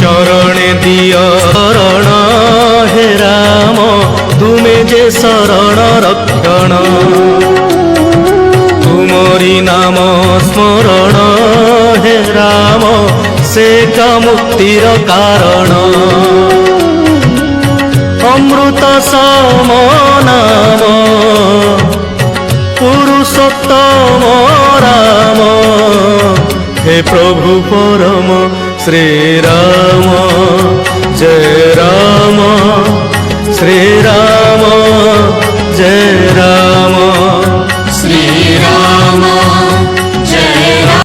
चरणे दिय शरण हे राम तुमे जे शरण रक्षण तुमरी नाम स्मरण हे राम से का मुक्तिर कारण अमृत सम नाम पुरुषोत्तम राम हे प्रभु परम श्री राम।